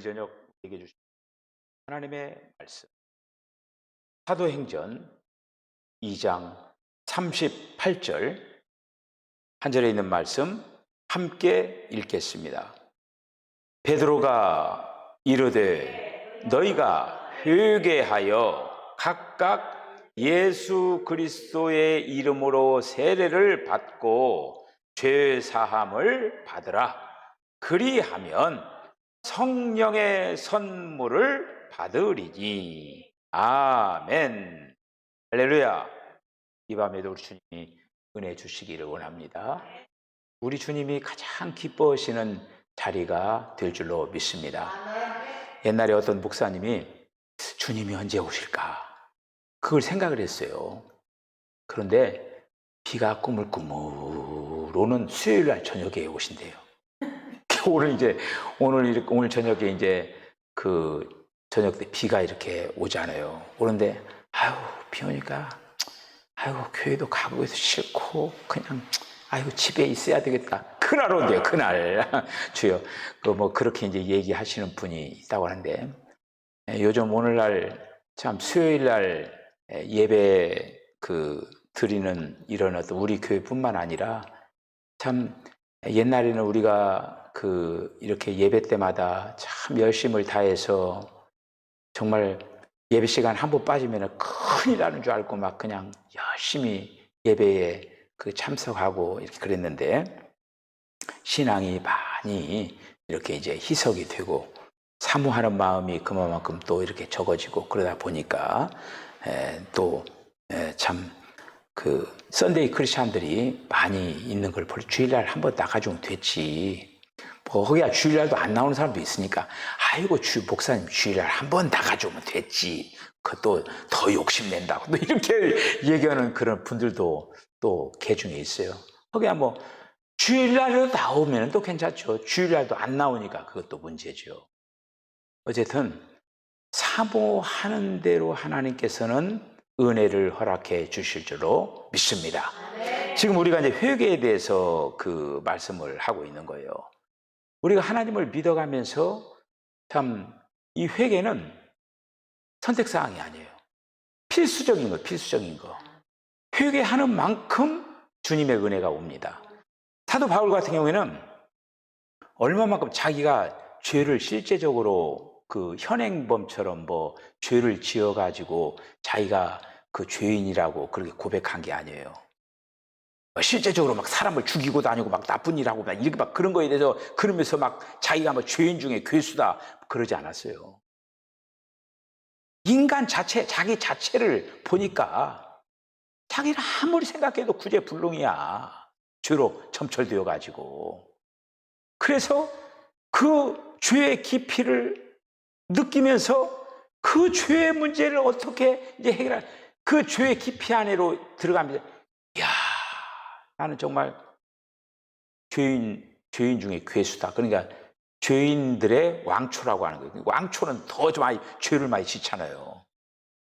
저녁 얘기해 주신 하나님의 말씀 사도행전 2장 38절 한 절에 있는 말씀 함께 읽겠습니다. 베드로가 이르되 너희가 회개하여 각각 예수 그리스도의 이름으로 세례를 받고 죄 사함을 받으라. 그리하면 성령의 선물을 받으리니. 아멘. 할렐루야. 이 밤에도 우리 주님이 은혜 주시기를 원합니다. 우리 주님이 가장 기뻐하시는 자리가 될 줄로 믿습니다. 옛날에 어떤 목사님이 주님이 언제 오실까 그걸 생각을 했어요. 그런데 비가 꾸물꾸물 오는 수요일 날 저녁에 오신대요. 오늘 저녁에 이제 그 저녁 때 비가 이렇게 오잖아요. 오는데 비 오니까 교회도 가고 해서 싫고 그냥 집에 있어야 되겠다. 그날 온대요. 그날 주여 그렇게 이제 얘기하시는 분이 있다고 하는데 요즘 오늘날 참 수요일 날 예배 드리는 이런 어떤 우리 교회뿐만 아니라 참 옛날에는 우리가 이렇게 예배 때마다 참 열심을 다해서 정말 예배 시간 한 번 빠지면 큰일 나는 줄 알고 막 그냥 열심히 예배에 참석하고 이렇게 그랬는데 신앙이 많이 이렇게 이제 희석이 되고 사모하는 마음이 그만큼 또 이렇게 적어지고 그러다 보니까 또 참 썬데이 크리스찬들이 많이 있는 걸 볼 주일날 한 번 나가주면 됐지. 거기야 주일날도 안 나오는 사람도 있으니까 목사님 주일날 한 번 나가주면 됐지. 그것도 더 욕심낸다고 또 이렇게 얘기하는 그런 분들도 또 개중에 있어요. 거기야 주일날도 나오면 또 괜찮죠. 주일날도 안 나오니까 그것도 문제죠. 어쨌든 사모하는 대로 하나님께서는 은혜를 허락해 주실 줄로 믿습니다. 지금 우리가 이제 회개에 대해서 말씀을 하고 있는 거예요. 우리가 하나님을 믿어가면서 참 이 회개는 선택사항이 아니에요. 필수적인 거, 필수적인 거. 회개하는 만큼 주님의 은혜가 옵니다. 사도 바울 같은 경우에는 얼마만큼 자기가 죄를 실제적으로 현행범처럼 죄를 지어가지고 자기가 죄인이라고 그렇게 고백한 게 아니에요. 실제적으로 사람을 죽이고 다니고 나쁜 일하고 이렇게 그런 거에 대해서 그러면서 자기가 죄인 중에 괴수다 그러지 않았어요. 인간 자체, 자기 자체를 보니까 자기는 아무리 생각해도 구제불능이야. 죄로 점철되어 가지고. 그래서 그 죄의 깊이를 느끼면서 그 죄의 문제를 어떻게 이제 그 죄의 깊이 안으로 들어가면서 나는 정말 죄인 중에 괴수다. 그러니까 죄인들의 왕초라고 하는 거예요. 왕초는 더 많이 죄를 많이 짓잖아요.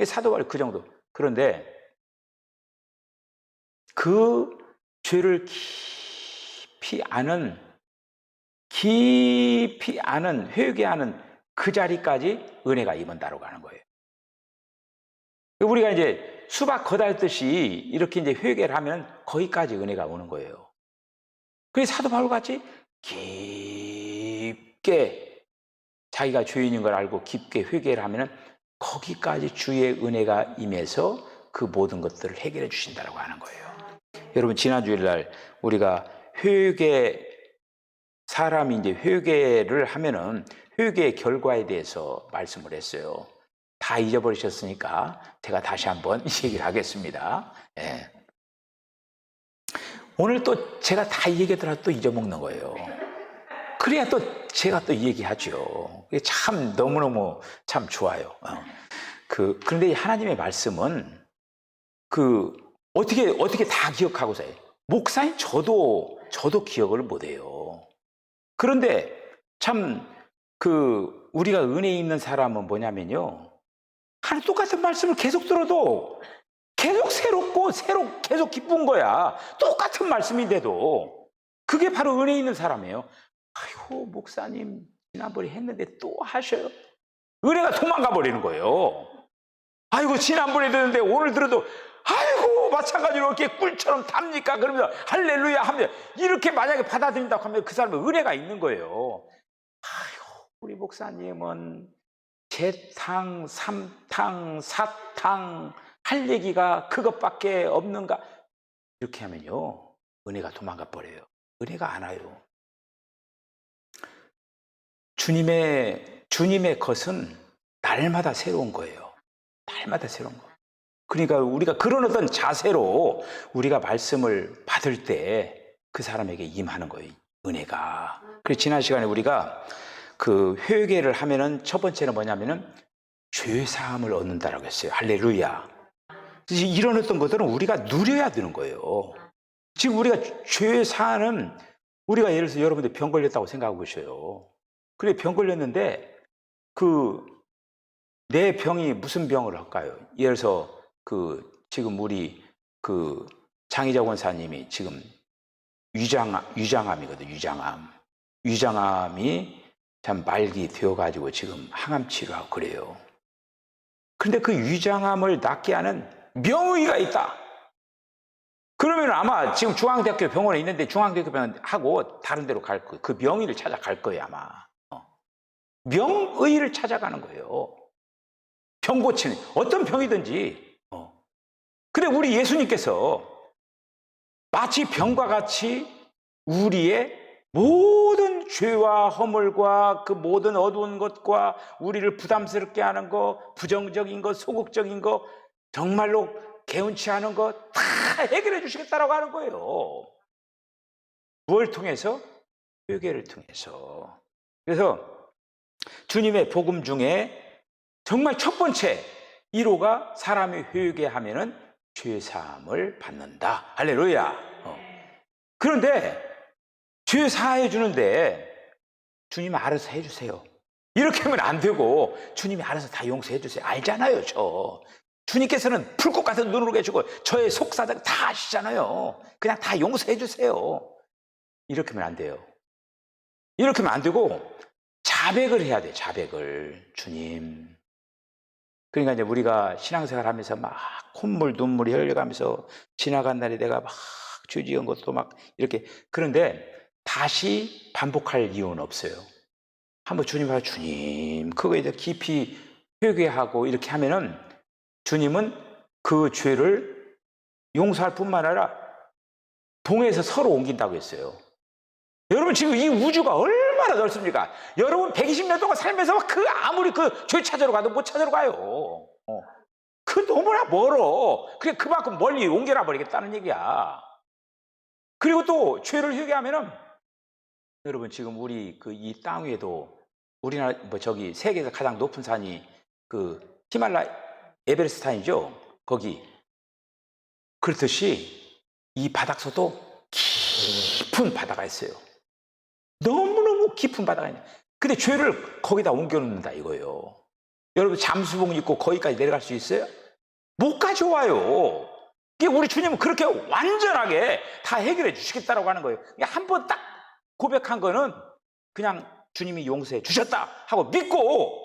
사도 바울이 그 정도. 그런데 그 죄를 깊이 아는 회개하는 그 자리까지 은혜가 임한다고 하는 거예요. 우리가 이제 수박 거달듯이 이렇게 이제 회개를 하면 거기까지 은혜가 오는 거예요. 그래서 사도 바울 같이 깊게 자기가 죄인인 걸 알고 깊게 회개를 하면 거기까지 주의 은혜가 임해서 그 모든 것들을 해결해 주신다고 하는 거예요. 여러분 지난 주일날 우리가 사람이 이제 회개를 하면은 회개의 결과에 대해서 말씀을 했어요. 다 잊어버리셨으니까 제가 다시 한번 얘기를 하겠습니다. 오늘 또 제가 다 얘기하더라도 또 잊어먹는 거예요. 그래야 또 제가 또 얘기하죠. 참 너무너무 참 좋아요. 그런데 하나님의 말씀은 어떻게 다 기억하고서 해요. 목사인 저도 기억을 못해요. 그런데 참 우리가 은혜 있는 사람은 뭐냐면요. 하나 똑같은 말씀을 계속 들어도 계속 새롭고 계속 기쁜 거야. 똑같은 말씀인데도 그게 바로 은혜 있는 사람이에요. 목사님 지난번에 했는데 또 하셔요. 은혜가 도망가 버리는 거예요. 아이고 지난번에 들었는데 오늘 들어도 아이고 마찬가지로 이렇게 꿀처럼 답니까? 그러면서 할렐루야 하면 이렇게 만약에 받아들인다고 하면 그 사람은 은혜가 있는 거예요. 아이고 우리 목사님은 재탕, 삼탕, 사탕 할 얘기가 그것밖에 없는가? 이렇게 하면요 은혜가 도망가 버려요. 은혜가 안 와요. 주님의 것은 날마다 새로운 거예요. 날마다 새로운 거. 그러니까 우리가 그런 어떤 자세로 우리가 말씀을 받을 때 그 사람에게 임하는 거예요. 은혜가. 그래서 지난 시간에 우리가 그 회개를 하면은 첫 번째는 뭐냐면은 죄 사함을 얻는다라고 했어요. 할렐루야. 이런 어떤 것들은 우리가 누려야 되는 거예요. 지금 우리가 죄 사는 우리가 예를 들어서 여러분들 병 걸렸다고 생각하고 계셔요. 그래 병 걸렸는데 내 병이 무슨 병을 할까요? 예를 들어서 지금 우리 장희자 권사님이 지금 유장암이거든. 유장암이 참 말기 되어가지고 지금 항암 치료하고 그래요. 그런데 그 유장암을 낫게 하는 명의가 있다. 그러면 아마 지금 중앙대학교 병원에 있는데 중앙대학교 병원 하고 다른 데로 갈 거예요. 그 명의를 찾아갈 거예요 아마. 명의를 찾아가는 거예요. 병 고치는 어떤 병이든지. 근데 우리 예수님께서 마치 병과 같이 우리의 모든 죄와 허물과 그 모든 어두운 것과 우리를 부담스럽게 하는 것, 부정적인 것, 소극적인 것, 정말로 개운치 않은 것 다 해결해 주시겠다라고 하는 거예요. 무엇을 통해서? 회개를 통해서. 그래서 주님의 복음 중에 정말 첫 번째 1호가 사람이 회개하면은 죄사함을 받는다. 할렐루야. 그런데 죄 사해 주는데 주님 알아서 해주세요. 이렇게 하면 안 되고 주님이 알아서 다 용서해 주세요. 알잖아요, 저. 주님께서는 풀꽃 같은 눈으로 계시고 저의 속사정 다 아시잖아요. 그냥 다 용서해 주세요. 이렇게 하면 안 돼요. 이렇게 하면 안 되고 자백을 해야 돼. 자백을. 주님. 그러니까 이제 우리가 신앙생활 하면서 막 콧물 눈물이 흘려가면서 지나간 날에 내가 막 죄 지은 것도 막 이렇게 그런데 다시 반복할 이유는 없어요. 한번 주님 앞에 주님 그거에 이제 깊이 회개하고 이렇게 하면은 주님은 그 죄를 용서할 뿐만 아니라 동해에서 서로 옮긴다고 했어요. 여러분 지금 이 우주가 얼마나 넓습니까? 여러분 120년 동안 살면서 아무리 그 죄 찾으러 가도 못 찾으러 가요. 그 너무나 멀어. 그래 그만큼 멀리 옮겨놔 버리겠다는 얘기야. 그리고 또 죄를 회개하면은 여러분 지금 우리 이 땅 위에도 우리나라 저기 세계에서 가장 높은 산이 히말라야 에베레스트 산이죠. 거기 그렇듯이 이 바닥서도 깊은 바다가 있어요. 너무너무 깊은 바다가 있네. 근데 죄를 거기다 옮겨놓는다 이거예요. 여러분 잠수복 입고 거기까지 내려갈 수 있어요? 못 가져와요. 우리 주님은 그렇게 완전하게 다 해결해 주시겠다라고 하는 거예요. 한 번 딱 고백한 거는 그냥 주님이 용서해 주셨다 하고 믿고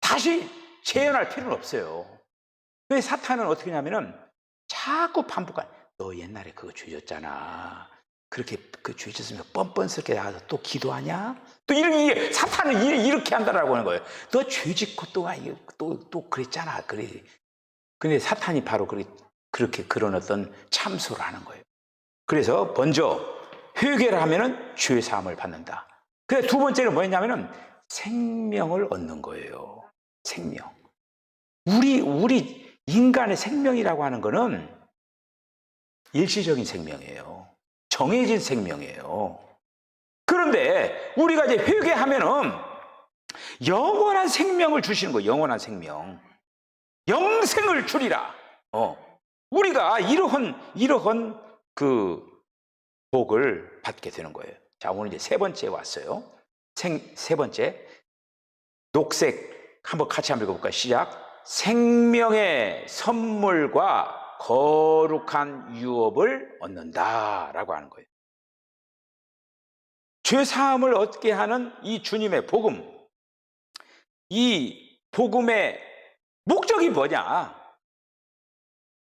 다시 재현할 필요는 없어요. 근데 사탄은 어떻게 하냐면은 자꾸 반복한 너 옛날에 그거 죄졌잖아. 그렇게 죄 짓으면 뻔뻔스럽게 나가서 또 기도하냐? 또 사탄은 이렇게 한다라고 하는 거예요. 너 죄 짓고 또 그랬잖아. 그래. 근데 사탄이 바로 그렇게 그런 어떤 참소를 하는 거예요. 그래서 먼저 회개를 하면은 죄 사함을 받는다. 그래서 두 번째는 뭐였냐면은 생명을 얻는 거예요. 생명. 우리 인간의 생명이라고 하는 거는 일시적인 생명이에요. 정해진 생명이에요. 그런데 우리가 이제 회개하면은 영원한 생명을 주시는 거예요. 영원한 생명. 영생을 주리라. 우리가 이러한 복을 받게 되는 거예요. 자, 오늘 이제 세 번째 왔어요. 세 번째. 녹색 한번 같이 한번 읽어볼까요? 시작. 생명의 선물과 거룩한 유업을 얻는다라고 하는 거예요. 죄 사함을 얻게 하는 이 주님의 복음, 이 복음의 목적이 뭐냐?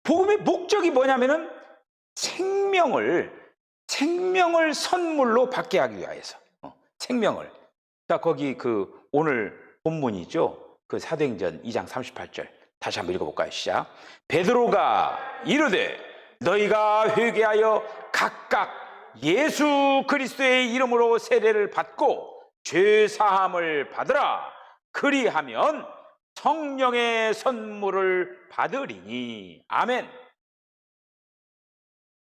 복음의 목적이 뭐냐면은 생명을 선물로 받게 하기 위하여서. 생명을. 자, 거기 오늘 본문이죠. 사도행전 2장 38절. 다시 한번 읽어볼까요? 시작. 베드로가 이르되 너희가 회개하여 각각 예수 그리스도의 이름으로 세례를 받고 죄 사함을 받으라. 그리하면 성령의 선물을 받으리니. 아멘.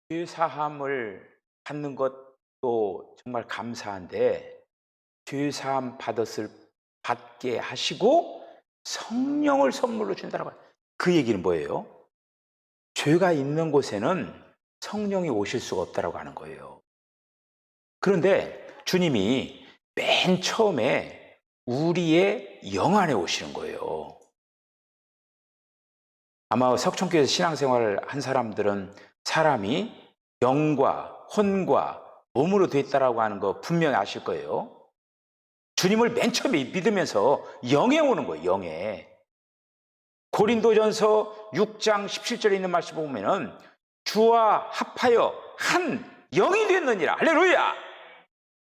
죄 사함을 받는 것도 정말 감사한데, 죄 사함 받게 하시고 성령을 선물로 준다라고. 그 얘기는 뭐예요? 죄가 있는 곳에는 성령이 오실 수가 없다라고 하는 거예요. 그런데 주님이 맨 처음에 우리의 영 안에 오시는 거예요. 아마 석촌교회에서 신앙생활을 한 사람들은 사람이 영과 혼과 몸으로 돼 있다라고 하는 거 분명히 아실 거예요. 주님을 맨 처음에 믿으면서 영에 오는 거예요. 영에. 고린도전서 6장 17절에 있는 말씀 보면은 주와 합하여 한 영이 됐느니라. 할렐루야.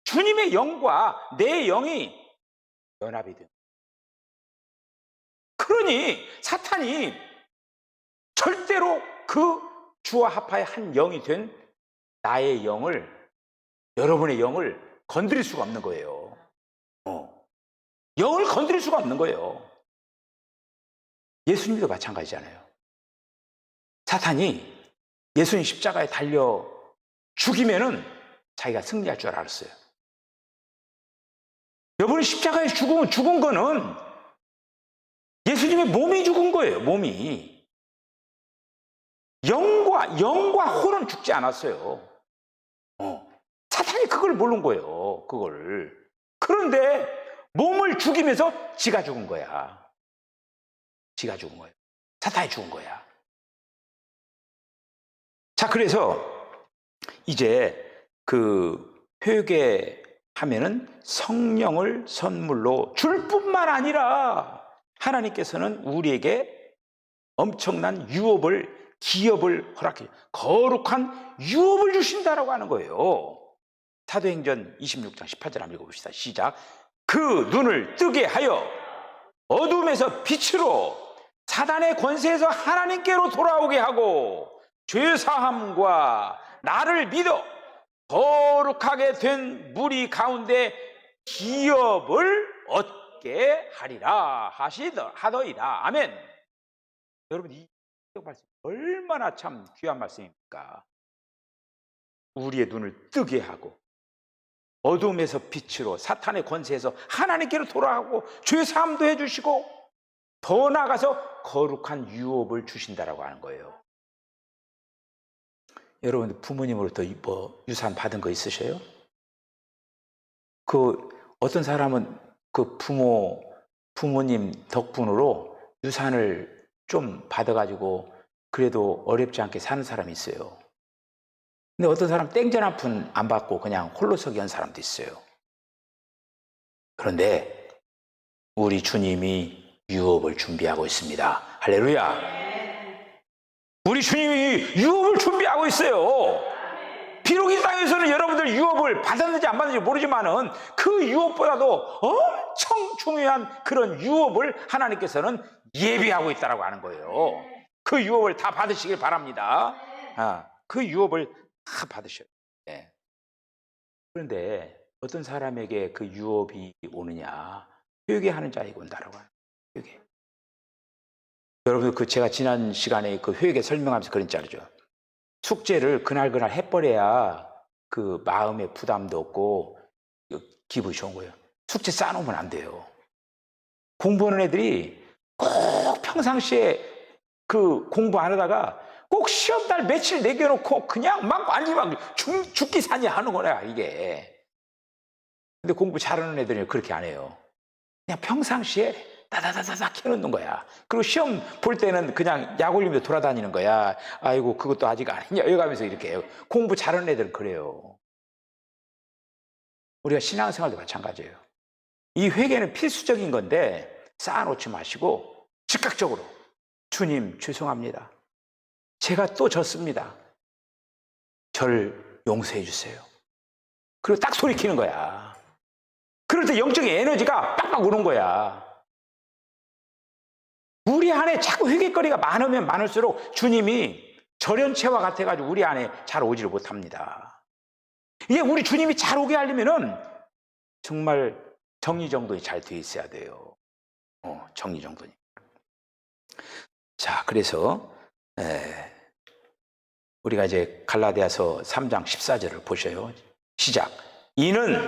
주님의 영과 내 영이 연합이 됩니다. 그러니 사탄이 절대로 그 주와 합하여 한 영이 된 나의 영을, 여러분의 영을 건드릴 수가 없는 거예요. 영을 건드릴 수가 없는 거예요. 예수님도 마찬가지잖아요. 사탄이 예수님 십자가에 달려 죽이면은 자기가 승리할 줄 알았어요. 여러분이 십자가에 죽은 거는 예수님의 몸이 죽은 거예요. 몸이. 영과 혼은 죽지 않았어요. 사탄이 그걸 모르는 거예요. 그걸. 그런데 몸을 죽이면서 지가 죽은 거야. 지가 죽은 거예요. 사탄이 죽은 거야. 자, 그래서 이제 회개하면은 성령을 선물로 줄 뿐만 아니라 하나님께서는 우리에게 엄청난 기업을 허락해, 거룩한 유업을 주신다라고 하는 거예요. 사도행전 26장 18절 한번 읽어봅시다. 시작. 그 눈을 뜨게 하여 어둠에서 빛으로 사단의 권세에서 하나님께로 돌아오게 하고 죄사함과 나를 믿어 거룩하게 된 무리 가운데 기업을 얻게 하리라 하더이다. 아멘. 여러분, 이 말씀 얼마나 참 귀한 말씀입니까? 우리의 눈을 뜨게 하고 어둠에서 빛으로 사탄의 권세에서 하나님께로 돌아가고 죄사함도 해주시고 더 나아가서 거룩한 유업을 주신다라고 하는 거예요. 여러분, 부모님으로부터 유산 받은 거 있으셔요? 어떤 사람은 부모님 덕분으로 유산을 좀 받아가지고 그래도 어렵지 않게 사는 사람이 있어요. 근데 어떤 사람 땡전 한 푼 안 받고 그냥 홀로서기 한 사람도 있어요. 그런데 우리 주님이 유업을 준비하고 있습니다. 할렐루야. 우리 주님이 유업을 준비하고 있어요. 비록 이 땅에서는 여러분들 유업을 받았는지 안 받았는지 모르지만은 그 유업보다도 엄청 중요한 그런 유업을 하나님께서는 예비하고 있다라고 하는 거예요. 그 유업을 다 받으시길 바랍니다. 그 유업을 다 받으셔요. 네. 그런데 어떤 사람에게 그 유업이 오느냐? 회개하는 자에게 온다라고 하는 거예요. 회개. 여러분, 제가 지난 시간에 회개 설명하면서 그런 자리죠. 숙제를 그날 해버려야 그 마음의 부담도 없고 기분이 좋은 거예요. 숙제 쌓아놓으면 안 돼요. 공부하는 애들이 꼭 평상시에 공부 안 하다가 꼭 시험날 며칠 내겨놓고 그냥 막 죽기 사니 하는 거야, 이게. 근데 공부 잘하는 애들은 그렇게 안 해요. 그냥 평상시에 다다다다닥 해놓는 거야. 그리고 시험 볼 때는 그냥 약 올리면서 돌아다니는 거야. 아이고, 그것도 아직 아니냐 이러면서 이렇게 해요. 공부 잘하는 애들은 그래요. 우리가 신앙생활도 마찬가지예요. 이 회개는 필수적인 건데 쌓아놓지 마시고 즉각적으로 주님 죄송합니다. 제가 또 졌습니다. 저를 용서해 주세요. 그리고 딱 소리키는 거야. 그럴 때 영적인 에너지가 빡빡 오는 거야. 우리 안에 자꾸 회개거리가 많으면 많을수록 주님이 절연체와 같아가지고 우리 안에 잘 오지를 못합니다. 이게 우리 주님이 잘 오게 하려면은 정말 정리정돈이 잘 돼 있어야 돼요. 정리정돈이. 자, 그래서 우리가 이제 갈라디아서 3장 14절을 보셔요. 시작. 이는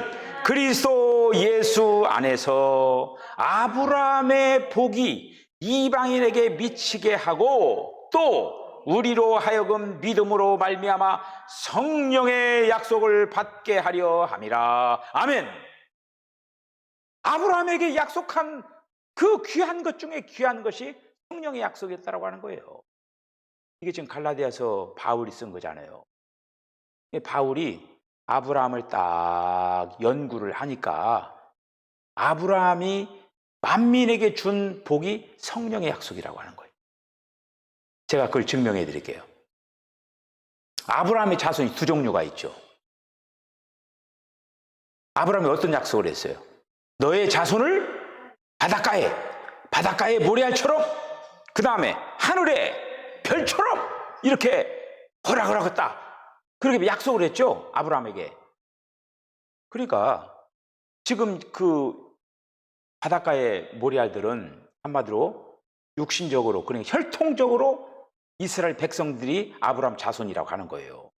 그리스도 예수 안에서 아브라함의 복이 이방인에게 미치게 하고 또 우리로 하여금 믿음으로 말미암아 성령의 약속을 받게 하려 함이라. 아멘. 아브라함에게 약속한 그 귀한 것 중에 귀한 것이 성령의 약속이었다고 하는 거예요. 이게 지금 갈라디아서 바울이 쓴 거잖아요. 바울이 아브라함을 딱 연구를 하니까 아브라함이 만민에게 준 복이 성령의 약속이라고 하는 거예요. 제가 그걸 증명해 드릴게요. 아브라함의 자손이 두 종류가 있죠. 아브라함이 어떤 약속을 했어요? 너의 자손을 바닷가의 모래알처럼, 그 다음에 하늘의 별처럼 이렇게 허락을 하겠다. 그렇게 약속을 했죠, 아브라함에게. 그러니까 지금 그 바닷가의 모래알들은 한마디로 육신적으로, 그러니까 혈통적으로 이스라엘 백성들이 아브라함 자손이라고 하는 거예요.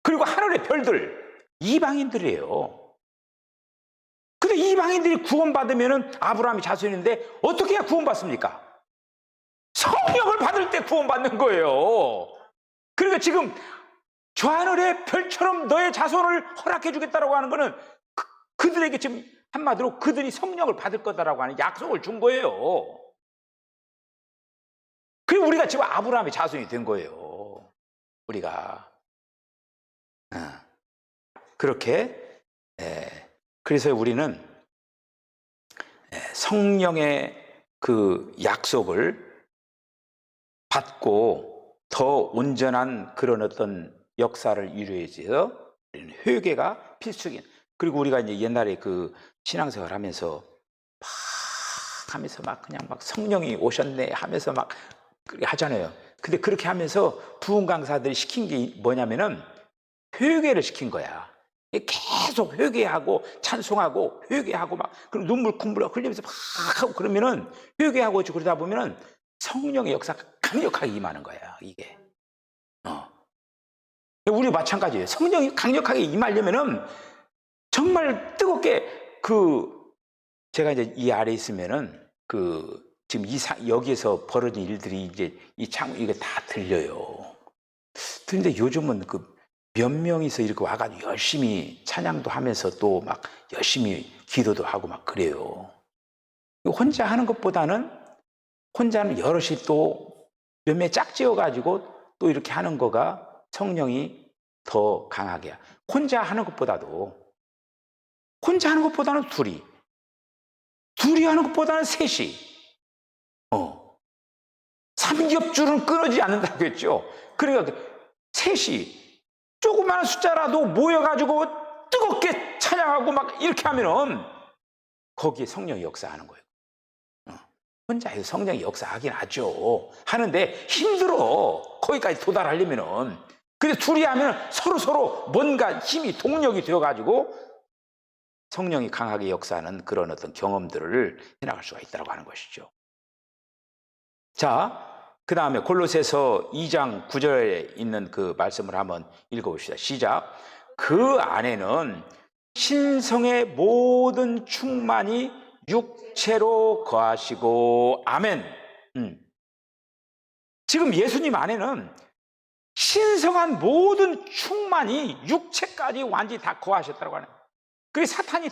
그리고 하늘의 별들, 이방인들이에요. 근데 이방인들이 구원받으면 아브라함이 자손인데 어떻게 해야 구원받습니까? 성령을 받을 때 구원받는 거예요. 그러니까 지금 저 하늘의 별처럼 너의 자손을 허락해 주겠다라고 하는 거는 그들에게 지금 한마디로 그들이 성령을 받을 거다라고 하는 약속을 준 거예요. 그리고 우리가 지금 아브라함의 자손이 된 거예요. 우리가 그렇게 그래서 우리는 성령의 그 약속을 받고 더 온전한 그런 어떤 역사를 이루어야지 위해서 회개가 필수적인. 그리고 우리가 이제 옛날에 그 신앙생활 하면서 막 그냥 막 성령이 오셨네 하면서 막 하잖아요. 근데 그렇게 하면서 부흥 강사들이 시킨 게 뭐냐면은 회개를 시킨 거야. 계속 회개하고 찬송하고 회개하고 막 그럼 눈물 콧물 흘리면서 막 하고 그러면은 회개하고 그러다 보면은 성령의 역사가 강력하게 임하는 거야, 이게. 우리 마찬가지예요. 성령이 강력하게 임하려면은 정말 뜨겁게 제가 이제 이 아래 있으면은 지금 여기에서 벌어진 일들이 이제 이게 다 들려요. 그런데 요즘은 몇 명이서 이렇게 와가지고 열심히 찬양도 하면서 또 막 열심히 기도도 하고 막 그래요. 혼자 하는 것보다는 혼자는 여럿이 또 몇몇 짝지어가지고 또 이렇게 하는 거가 성령이 더 강하게. 혼자 하는 것보다는 둘이 하는 것보다는 셋이. 삼겹줄은 끊어지지 않는다고 했죠. 그러니까 셋이 조그마한 숫자라도 모여가지고 뜨겁게 찬양하고 막 이렇게 하면은 거기에 성령이 역사하는 거예요. 혼자 해서 성령이 역사하긴 하죠. 하는데 힘들어. 거기까지 도달하려면은. 근데 둘이 하면 서로 뭔가 힘이 동력이 되어가지고 성령이 강하게 역사하는 그런 어떤 경험들을 해나갈 수가 있다고 하는 것이죠. 자, 그 다음에 골로새서 2장 9절에 있는 그 말씀을 한번 읽어봅시다. 시작. 그 안에는 신성의 모든 충만이 육체로 거하시고, 아멘. 지금 예수님 안에는 신성한 모든 충만이 육체까지 완전히 다 거하셨다고 하는 거예요. 그게 사탄이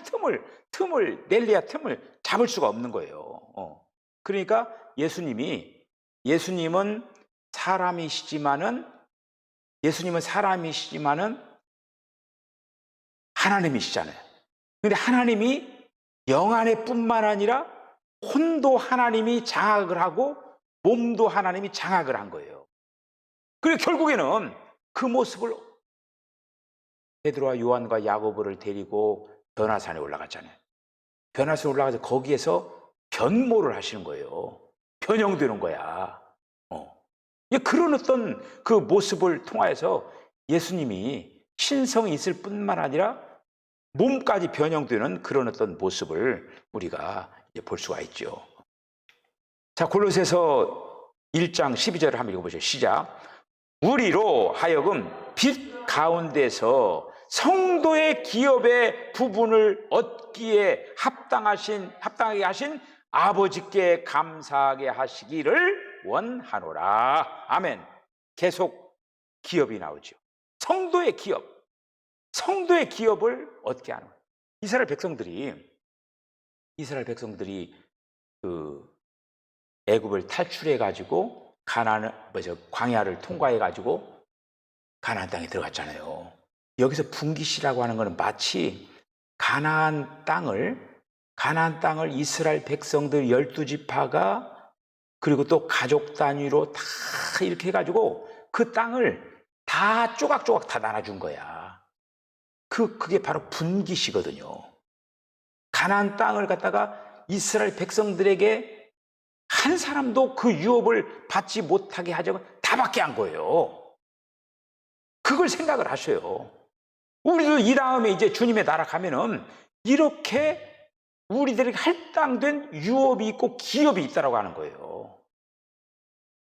넬리아 틈을 잡을 수가 없는 거예요. 그러니까 예수님은 사람이시지만은 하나님이시잖아요. 근데 하나님이 영 안에 뿐만 아니라 혼도 하나님이 장악을 하고 몸도 하나님이 장악을 한 거예요. 그리고 결국에는 그 모습을 베드로와 요한과 야고보를 데리고 변화산에 올라갔잖아요. 변화산에 올라가서 거기에서 변모를 하시는 거예요. 변형되는 거야. 그런 어떤 그 모습을 통하여서 예수님이 신성이 있을 뿐만 아니라 몸까지 변형되는 그런 어떤 모습을 우리가 볼 수가 있죠. 자, 골로새서 1장 12절을 한번 읽어보죠. 시작. 우리로 하여금 빛 가운데서 성도의 기업의 부분을 얻기에 합당하게 하신 아버지께 감사하게 하시기를 원하노라. 아멘. 계속 기업이 나오죠. 성도의 기업. 성도의 기업을 얻게 하는 거예요. 이스라엘 백성들이 그 애굽을 탈출해 가지고 광야를 통과해 가지고 가나안 땅에 들어갔잖아요. 여기서 분깃이라고 하는 것은 마치 가나안 땅을 이스라엘 백성들 12지파가 그리고 또 가족 단위로 다 이렇게 해가지고 그 땅을 다 조각조각 다 나눠준 거야. 그게 바로 분깃이거든요. 가나안 땅을 갖다가 이스라엘 백성들에게 한 사람도 그 유업을 받지 못하게 하자고 다 받게 한 거예요. 그걸 생각을 하셔요. 우리도 이 다음에 이제 주님의 나라 가면은 이렇게 우리들에게 할당된 유업이 있고 기업이 있다라고 하는 거예요.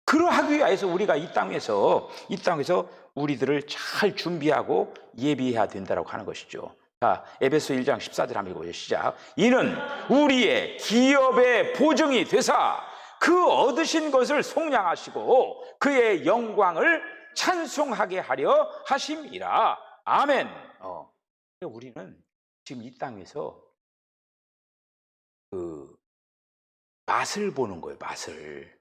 그러하기 위해서 우리가 이 땅에서 우리들을 잘 준비하고 예비해야 된다라고 하는 것이죠. 자, 에베소 1장 14절 한번 읽어보죠. 시작. 이는 우리의 기업의 보증이 되사 그 얻으신 것을 속량하시고 그의 영광을 찬송하게 하려 하심이라. 아멘. 우리는 지금 이 땅에서 그 맛을 보는 거예요. 맛을.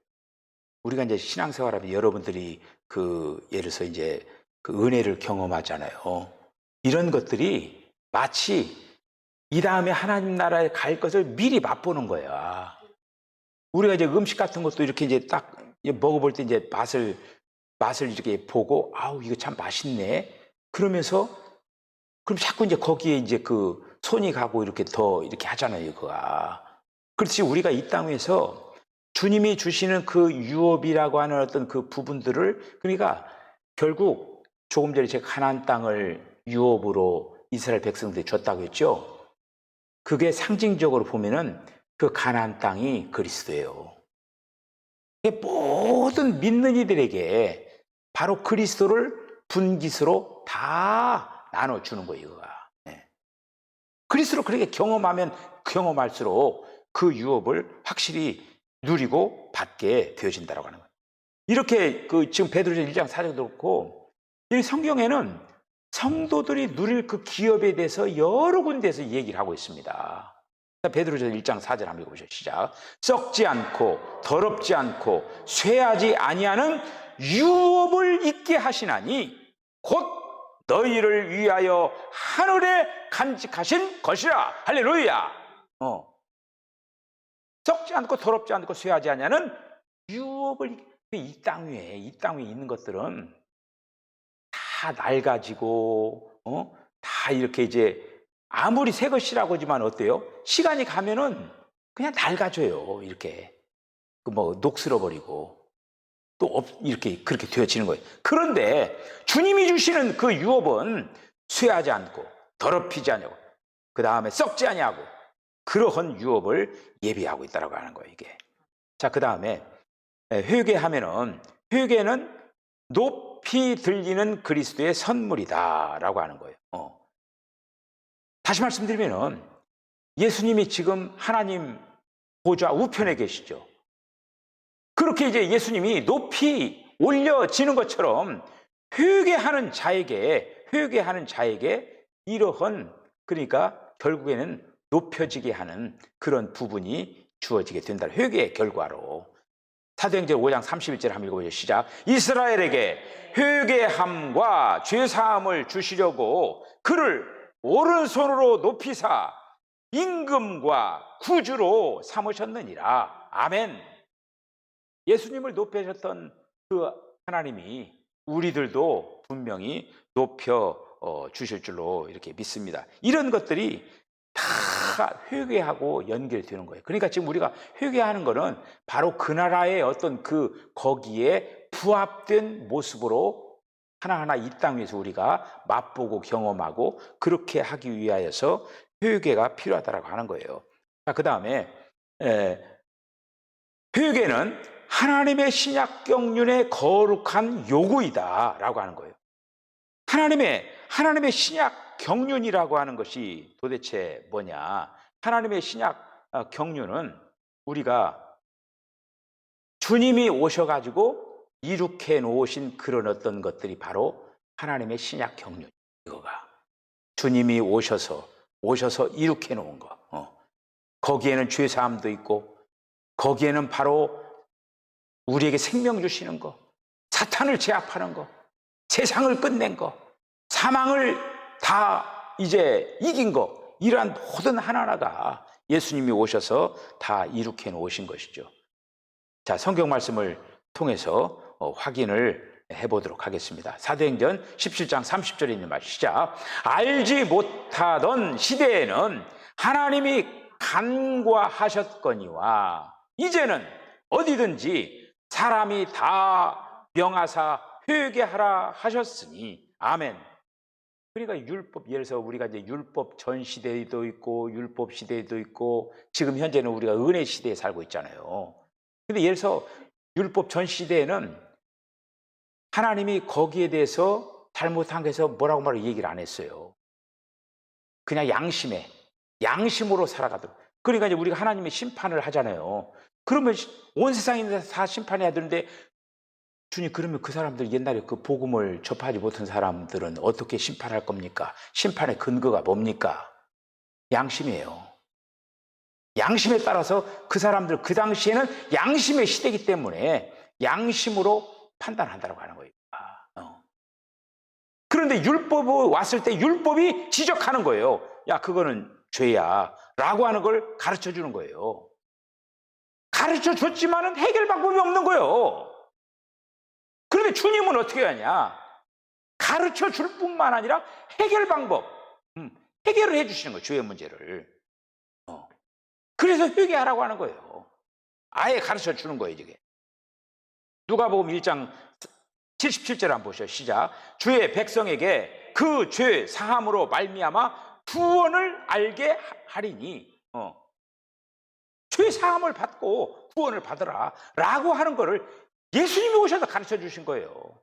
우리가 이제 신앙생활하면 여러분들이 예를 들어서 이제 그 은혜를 경험하잖아요. 이런 것들이 마치 이 다음에 하나님 나라에 갈 것을 미리 맛보는 거야. 우리가 이제 음식 같은 것도 이렇게 이제 딱 먹어볼 때 이제 맛을 이렇게 보고, 아우, 이거 참 맛있네. 그럼 자꾸 이제 거기에 이제 그 손이 가고 이렇게 하잖아요, 그거가. 그렇지, 우리가 이 땅에서 주님이 주시는 그 유업이라고 하는 어떤 그 부분들을, 그러니까 결국 조금 전에 제가 가나안 땅을 유업으로 이스라엘 백성들이 줬다고 했죠. 그게 상징적으로 보면은 그 가나안 땅이 그리스도예요. 모든 믿는 이들에게 바로 그리스도를 분깃으로 다 나눠주는 거예요, 이거가. 그리스도를 그렇게 경험할수록 그 유업을 확실히 누리고 받게 되어진다라고 하는 거예요. 이렇게 지금 베드로전서 1장 4절도 그렇고, 이 성경에는 성도들이 누릴 그 기업에 대해서 여러 군데에서 얘기를 하고 있습니다. 베드로전서 1장 4절 한번 읽어보시죠. 시작. 썩지 않고 더럽지 않고 쇠하지 아니하는 유업을 있게 하시나니 곧 너희를 위하여 하늘에 간직하신 것이라. 할렐루야. 썩지 않고 더럽지 않고 쇠하지 아니하는 유업을, 이 땅 위에 있는 것들은 다 낡아지고 다 이렇게 이제 아무리 새 것이라고 하지만 어때요? 시간이 가면은 그냥 낡아져요. 이렇게 녹슬어 버리고 또 이렇게 그렇게 되어지는 거예요. 그런데 주님이 주시는 그 유업은 쇠하지 않고 더럽히지 아니하고 그 다음에 썩지 아니하고 그러한 유업을 예비하고 있다라고 하는 거예요, 이게. 자, 그 다음에 회개하면은, 회개는 높이 들리는 그리스도의 선물이다라고 하는 거예요. 다시 말씀드리면은 예수님이 지금 하나님 보좌 우편에 계시죠. 그렇게 이제 예수님이 높이 올려지는 것처럼 회개하는 자에게 이러한, 그러니까 결국에는 높여지게 하는 그런 부분이 주어지게 된다. 회개의 결과로. 사도행전 5장 31절 한번 읽어보죠. 시작. 이스라엘에게 회개함과 죄사함을 주시려고 그를 오른손으로 높이사 임금과 구주로 삼으셨느니라. 아멘. 예수님을 높여셨던 그 하나님이 우리들도 분명히 높여 주실 줄로 이렇게 믿습니다. 이런 것들이 다 회개하고 연결되는 거예요. 그러니까 지금 우리가 회개하는 거는 바로 그 나라의 어떤 거기에 부합된 모습으로 하나하나 이 땅 위에서 우리가 맛보고 경험하고 그렇게 하기 위하여서 회개가 필요하다고 하는 거예요. 자, 그 다음에 회개는 하나님의 신약 경륜의 거룩한 요구이다 라고 하는 거예요. 하나님의 신약 경륜이라고 하는 것이 도대체 뭐냐? 하나님의 신약 경륜은 우리가 주님이 오셔가지고 이룩해 놓으신 그런 어떤 것들이 바로 하나님의 신약 경륜. 이거가 주님이 오셔서 이룩해 놓은 거. 거기에는 죄 사함도 있고, 거기에는 바로 우리에게 생명 주시는 거, 사탄을 제압하는 거, 세상을 끝낸 거, 사망을 다 이제 이긴 거, 이러한 모든 하나하나가 예수님이 오셔서 다 이룩해 놓으신 것이죠. 자, 성경 말씀을 통해서 확인을 해보도록 하겠습니다. 사도행전 17장 30절에 있는 말 시작. 알지 못하던 시대에는 하나님이 간과하셨거니와 이제는 어디든지 사람이 다 명하사 회개하라 하셨으니 아멘. 그러니까 율법, 예를 들어서 우리가 이제 율법 전 시대에도 있고 율법 시대에도 있고 지금 현재는 우리가 은혜 시대에 살고 있잖아요. 근데 예를 들어서 율법 전 시대에는 하나님이 거기에 대해서 잘못한 것에서 뭐라고 얘기를 안 했어요. 그냥 양심으로 살아가도록. 그러니까 이제 우리가 하나님의 심판을 하잖아요. 그러면 온 세상에 다 심판해야 되는데 주님, 그러면 그 사람들 옛날에 그 복음을 접하지 못한 사람들은 어떻게 심판할 겁니까? 심판의 근거가 뭡니까? 양심이에요. 양심에 따라서 그 사람들 그 당시에는 양심의 시대이기 때문에 양심으로 판단한다고 하는 거예요. 그런데 율법이 왔을 때 율법이 지적하는 거예요. 야, 그거는 죄야 라고 하는 걸 가르쳐 주는 거예요. 가르쳐 줬지만은 해결 방법이 없는 거예요. 그런데 주님은 어떻게 하냐? 가르쳐 줄 뿐만 아니라 해결 방법, 해결을 해 주시는 거예요. 죄의 문제를. 그래서 회개하라고 하는 거예요. 아예 가르쳐 주는 거예요, 이게. 누가복음 1장 77절 한번 보시죠. 시작. 주의 백성에게 그 죄 사함으로 말미암아 구원을 알게 하리니 죄 사함을 받고 구원을 받으라 라고 하는 거를 예수님이 오셔서 가르쳐 주신 거예요.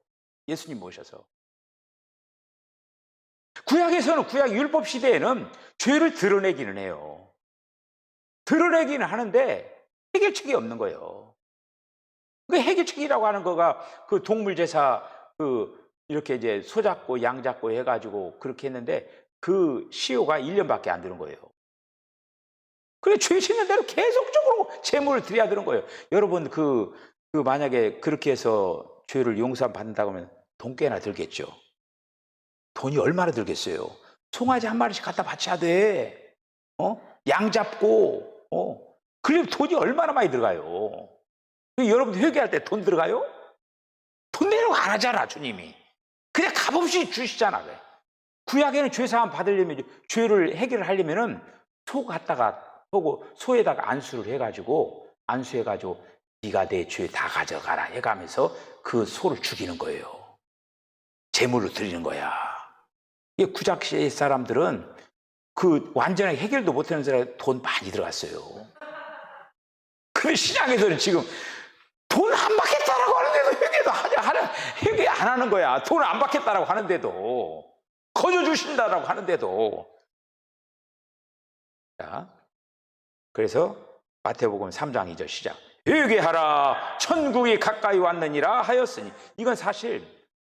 예수님이 오셔서. 구약에서는 구약 율법 시대에는 죄를 드러내기는 해요. 드러내기는 하는데 해결책이 없는 거예요. 그 해결책이라고 하는 거가 그 동물 제사 이렇게 이제 소 잡고 양 잡고 해가지고 그렇게 했는데 그 시효가 1년밖에 안 되는 거예요. 그래 죄 짓는 대로 계속적으로 제물을 드려야 되는 거예요. 여러분 만약에 그렇게 해서 죄를 용서 받는다고 하면 돈 꽤나 들겠죠. 돈이 얼마나 들겠어요. 송아지 한 마리씩 갖다 바쳐야 돼. 양 잡고 그러면 돈이 얼마나 많이 들어가요. 여러분 회개할 때 돈 들어가요? 돈 내라고 안 하잖아, 주님이. 그냥 값없이 주시잖아. 구약에는 죄사함 받으려면 죄를 해결하려면은 소에다가 안수해가지고 네가 내 죄 다 가져가라 해가면서 그 소를 죽이는 거예요. 제물로 드리는 거야. 구약 시대 사람들은 완전하게 해결도 못하는 사람이 돈 많이 들어갔어요. 그 신약에서는 지금 돈 안 받겠다라고 하는데도 회개 안 하는 거야. 돈 안 받겠다라고 하는데도, 거저 주신다라고 하는데도. 자, 그래서 마태복음 3장 2절 시작. 회개하라 천국이 가까이 왔느니라 하였으니. 이건 사실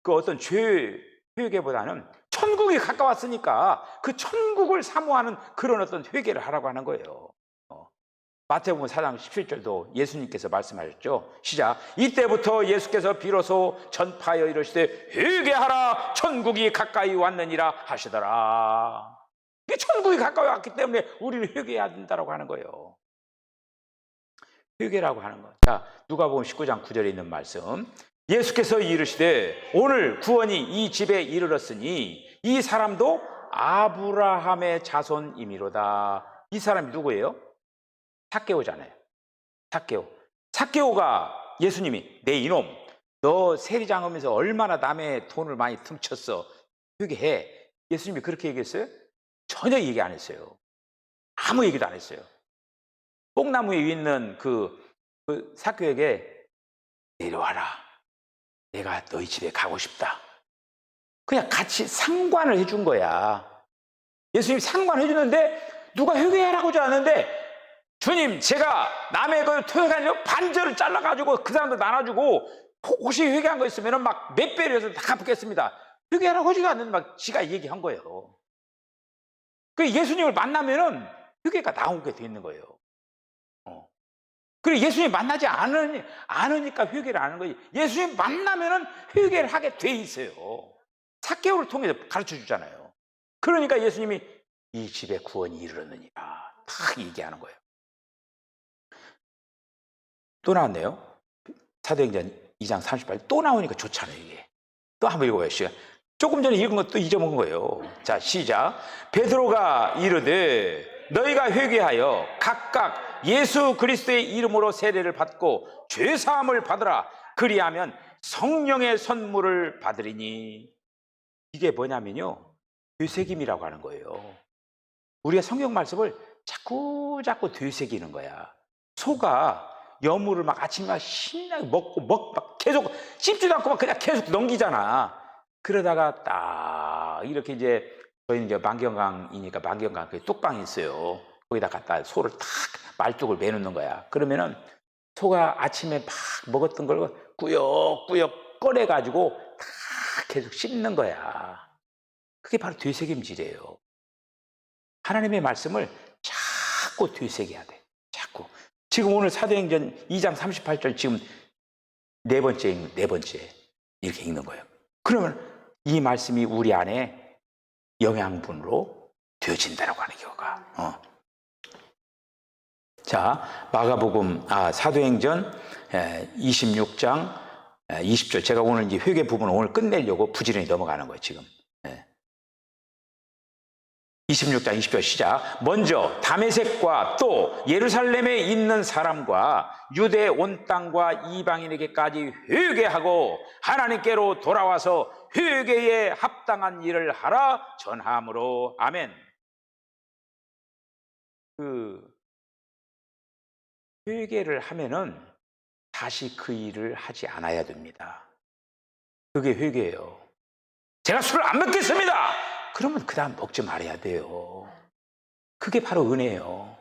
어떤 죄 회개보다는 천국이 가까웠으니까 그 천국을 사모하는 그런 어떤 회개를 하라고 하는 거예요. 마태복음 4장 17절도 예수님께서 말씀하셨죠. 시작. 이때부터 예수께서 비로소 전파하여 이르시되 회개하라 천국이 가까이 왔느니라 하시더라. 천국이 가까이 왔기 때문에 우리는 회개해야 된다고 하는 거예요. 회개라고 하는 거. 자, 누가복음 19장 9절에 있는 말씀. 예수께서 이르시되 오늘 구원이 이 집에 이르렀으니 이 사람도 아브라함의 자손이미로다. 이 사람이 누구예요? 삭개오잖아요. 삭개오가 예수님이 내 이놈 너 세리장하면서 얼마나 남의 돈을 많이 훔쳤어. 회개해. 예수님이 그렇게 얘기했어요? 전혀 얘기 안 했어요. 아무 얘기도 안 했어요. 뽕나무 위에 있는 그 삭개오에게 내려와라. 내가 너희 집에 가고 싶다. 그냥 같이 상관을 해준 거야. 예수님이 상관을 해주는데 누가 회개하라고 하지 않는데 주님 제가 남의 그 토요일에 반절을 잘라가지고 그 사람들 나눠주고 혹시 회개한 거 있으면 막 몇 배를 해서 다 갚겠습니다. 회개하라고 하지도 않는데 막 지가 얘기한 거예요. 그 예수님을 만나면은 회개가 나오게 돼 있는 거예요. 그리고 예수님 만나지 않으니까 회개를 안 하는 거지. 예수님 만나면은 회개를 하게 돼 있어요. 삭개오를 통해서 가르쳐 주잖아요. 그러니까 예수님이 이 집에 구원이 이르렀느니라 딱 얘기하는 거예요. 또 나왔네요. 사도행전 2장 38절 또 나오니까 좋잖아요. 이게 또 한번 읽어봐요. 시간 조금 전에 읽은 것도 잊어먹은 거예요. 자, 시작. 베드로가 이르되 너희가 회개하여 각각 예수 그리스도의 이름으로 세례를 받고 죄사함을 받으라. 그리하면 성령의 선물을 받으리니. 이게 뭐냐면요, 되새김이라고 하는 거예요. 우리가 성경 말씀을 자꾸 되새기는 거야. 소가 여물을 막 아침에 막 신나게 먹고 막 계속 씹지도 않고 막 그냥 계속 넘기잖아. 그러다가 딱 이렇게 이제 저희는 이제 만경강이니까 만경강 그 뚝방이 있어요. 거기다 갖다 소를 탁 말뚝을 매놓는 거야. 그러면은 소가 아침에 막 먹었던 걸 꾸역꾸역 꺼내가지고 탁 계속 씹는 거야. 그게 바로 되새김질이에요. 하나님의 말씀을 자꾸 되새겨야 돼. 자꾸. 지금 오늘 사도행전 2장 38절 지금 네 번째 이렇게 읽는 거예요. 그러면 이 말씀이 우리 안에 영양분으로 되어진다라고 하는 경우가. 자, 마가복음 사도행전 26장 20절. 제가 오늘 이제 회개 부분을 오늘 끝내려고 부지런히 넘어가는 거예요, 지금. 26장 20절 시작. 먼저 다메섹과 또 예루살렘에 있는 사람과 유대 온 땅과 이방인에게까지 회개하고 하나님께로 돌아와서 회개에 합당한 일을 하라 전함으로. 아멘. 회개를 하면은 다시 그 일을 하지 않아야 됩니다. 그게 회개예요. 제가 술을 안 먹겠습니다. 그러면 그 다음 먹지 말아야 돼요. 그게 바로 은혜예요.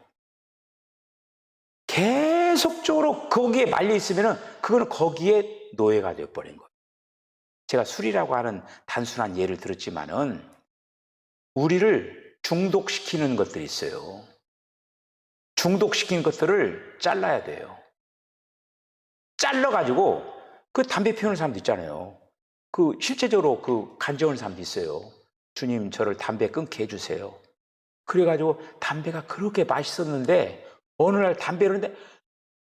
계속적으로 거기에 말려 있으면 그거는 거기에 노예가 되어버린 거예요. 제가 술이라고 하는 단순한 예를 들었지만은 우리를 중독시키는 것들이 있어요. 중독시킨 것들을 잘라야 돼요. 잘라가지고 그 담배 피우는 사람도 있잖아요. 그 실제적으로 그 간증하는 사람도 있어요. 주님 저를 담배 끊게 해주세요. 그래가지고 담배가 그렇게 맛있었는데 어느 날 담배를 했는데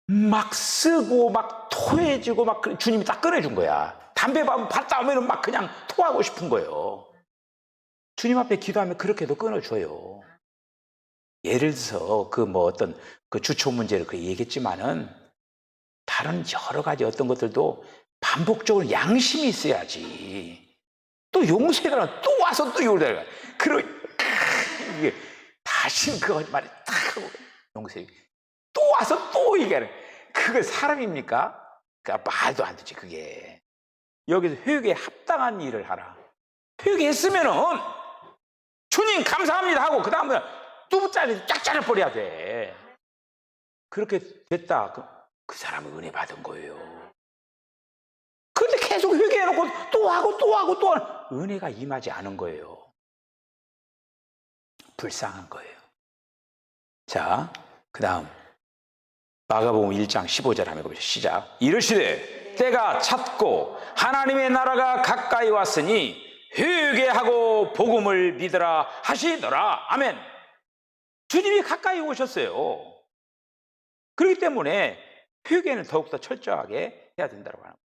막 쓰고 막 토해지고 막 주님이 딱 끊어준 거야. 담배 받다 오면 막 그냥 토하고 싶은 거예요. 주님 앞에 기도하면 그렇게도 끊어줘요. 예를 들어서 그 뭐 어떤 그 주초 문제를 그 얘기했지만은 다른 여러 가지 어떤 것들도 반복적으로 양심이 있어야지. 또 용서해달라 또 와서 또 용서해달라. 이게 다시는 그 말이 딱 하고 용서해. 또 와서 또 얘기하는. 그게 사람입니까? 그러니까 말도 안 되지 그게. 여기서 회개에 합당한 일을 하라. 회개했으면은 주님 감사합니다 하고 그 다음에 뚜부짜리 쫙 잘라버려야 돼. 그렇게 됐다. 그 사람은 은혜 받은 거예요. 근데 계속 회개해놓고 또 하고 또 하고 또 하는 은혜가 임하지 않은 거예요. 불쌍한 거예요. 자, 그 다음 마가복음 1장 15절 한번 읽어보시죠. 시작. 이르시되 때가 찼고 하나님의 나라가 가까이 왔으니 회개하고 복음을 믿으라 하시더라. 아멘. 주님이 가까이 오셨어요. 그렇기 때문에 회개는 더욱더 철저하게 해야 된다고 하는 거예요.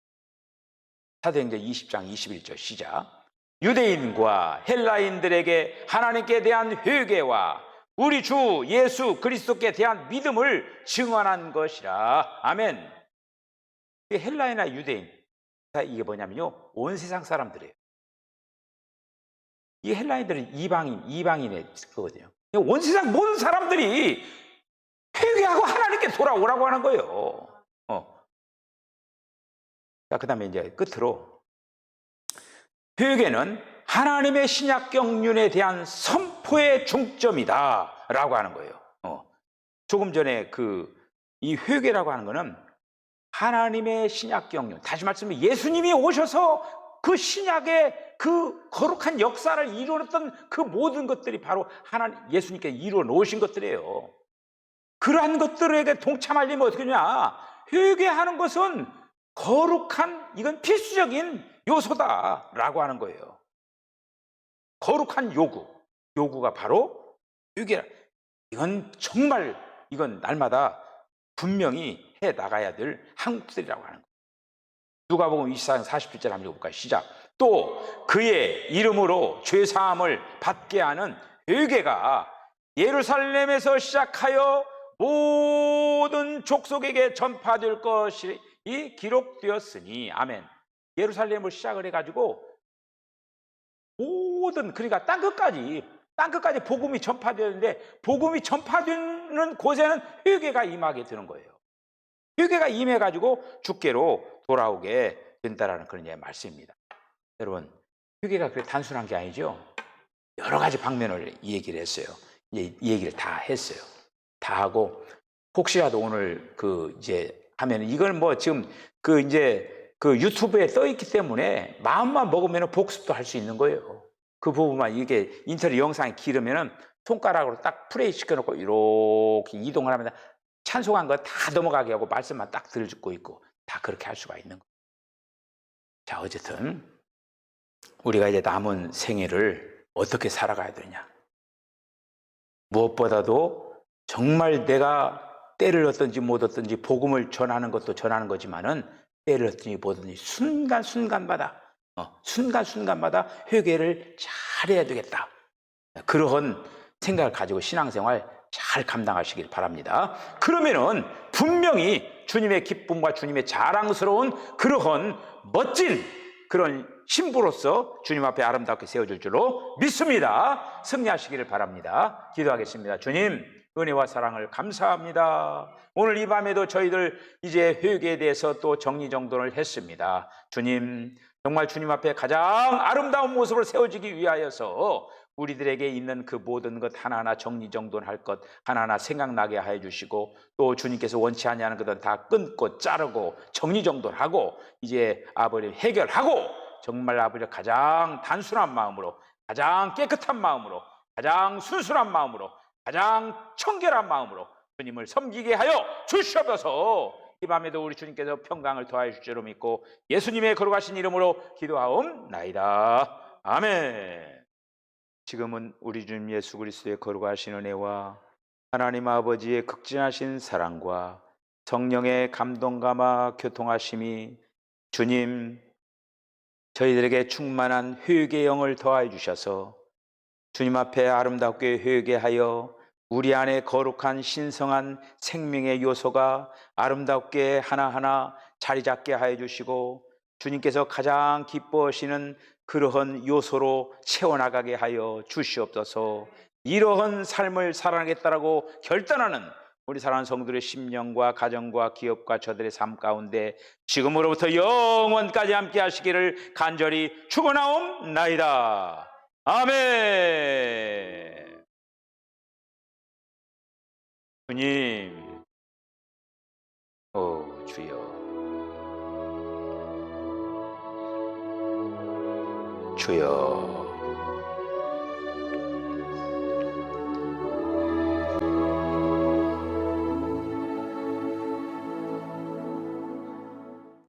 사도행전 20장 21절 시작. 유대인과 헬라인들에게 하나님께 대한 회개와 우리 주 예수 그리스도께 대한 믿음을 증언한 것이라. 아멘. 헬라인이나 유대인, 이게 뭐냐면요, 온 세상 사람들이에요. 이 헬라인들은 이방인의 거거든요. 온 세상 모든 사람들이 회개하고 하나님께 돌아오라고 하는 거예요. 자, 그 다음에 이제 끝으로, 회개는 하나님의 신약 경륜에 대한 선포의 중점이다 라고 하는 거예요. 조금 전에 이 회개라고 하는 거는 하나님의 신약 경륜, 다시 말씀해 예수님이 오셔서 그 신약의 그 거룩한 역사를 이루었던 그 모든 것들이 바로 예수님께 이루어 놓으신 것들이에요. 그러한 것들에게 동참하려면 어떻게 하냐? 회개하는 것은 거룩한, 이건 필수적인 요소다라고 하는 거예요. 거룩한 요구가 바로 회개라. 이건 날마다 분명히 해 나가야 될 한국들이라고 하는 거예요. 누가복음 24장 47절 한번 읽어볼까요? 시작. 또 그의 이름으로 죄사함을 받게 하는 회개가 예루살렘에서 시작하여 모든 족속에게 전파될 것이 기록되었으니. 아멘. 예루살렘을 시작을 해가지고 그러니까 땅끝까지 복음이 전파되는데, 복음이 전파되는 곳에는 회개가 임하게 되는 거예요. 회개가 임해가지고 주께로 돌아오게 된다라는 그런 말씀입니다. 여러분, 회개가 그렇게 단순한 게 아니죠. 여러 가지 방면을 이 얘기를 했어요. 이 얘기를 다 했어요. 다 하고, 혹시라도 오늘 이제 하면, 이걸 뭐 지금 유튜브에 떠 있기 때문에 마음만 먹으면 복습도 할 수 있는 거예요. 그 부분만, 이게 인터넷 영상이 길으면은 손가락으로 딱 플레이 시켜놓고 이렇게 이동을 하면 찬송한 거 다 넘어가게 하고 말씀만 딱 듣고 있고, 다 그렇게 할 수가 있는 거예요. 자, 어쨌든 우리가 이제 남은 생애를 어떻게 살아가야 되냐. 무엇보다도 정말 내가 때를 얻든지 못 얻든지 복음을 전하는 것도 전하는 거지만은, 때를 얻든지 못 얻든지 순간순간마다 회개를 잘해야 되겠다. 그러한 생각을 가지고 신앙생활 잘 감당하시길 바랍니다. 그러면은 분명히 주님의 기쁨과 주님의 자랑스러운 그러한 멋진 그런 신부로서 주님 앞에 아름답게 세워질 줄로 믿습니다. 승리하시기를 바랍니다. 기도하겠습니다. 주님, 은혜와 사랑을 감사합니다. 오늘 이 밤에도 저희들 이제 회개에 대해서 또 정리정돈을 했습니다. 주님, 정말 주님 앞에 가장 아름다운 모습으로 세워지기 위하여서 우리들에게 있는 그 모든 것 하나하나 정리정돈할 것 하나하나 생각나게 하여 주시고, 또 주님께서 원치 아니하는 것은 다 끊고 자르고 정리정돈하고 이제 아버지 해결하고, 정말 아버지 가장 단순한 마음으로, 가장 깨끗한 마음으로, 가장 순수한 마음으로, 가장 청결한 마음으로 주님을 섬기게 하여 주시옵소서. 이 밤에도 우리 주님께서 평강을 더하여 주실 줄로 믿고 예수님의 거룩하신 이름으로 기도하옵나이다. 아멘. 지금은 우리 주님 예수 그리스도의 거룩하신 은혜와 하나님 아버지의 극진하신 사랑과 성령의 감동감화 교통하심이 주님 저희들에게 충만한 회개의 영을 더하여 주셔서 주님 앞에 아름답게 회개하여 우리 안에 거룩한 신성한 생명의 요소가 아름답게 하나하나 자리 잡게 하여 주시고, 주님께서 가장 기뻐하시는 그러한 요소로 채워나가게 하여 주시옵소서. 이러한 삶을 살아가겠다라고 결단하는 우리 사랑하는 성도들의 심령과 가정과 기업과 저들의 삶 가운데 지금으로부터 영원까지 함께 하시기를 간절히 축원하옵나이다. 아멘. 주님, 주여, 주여.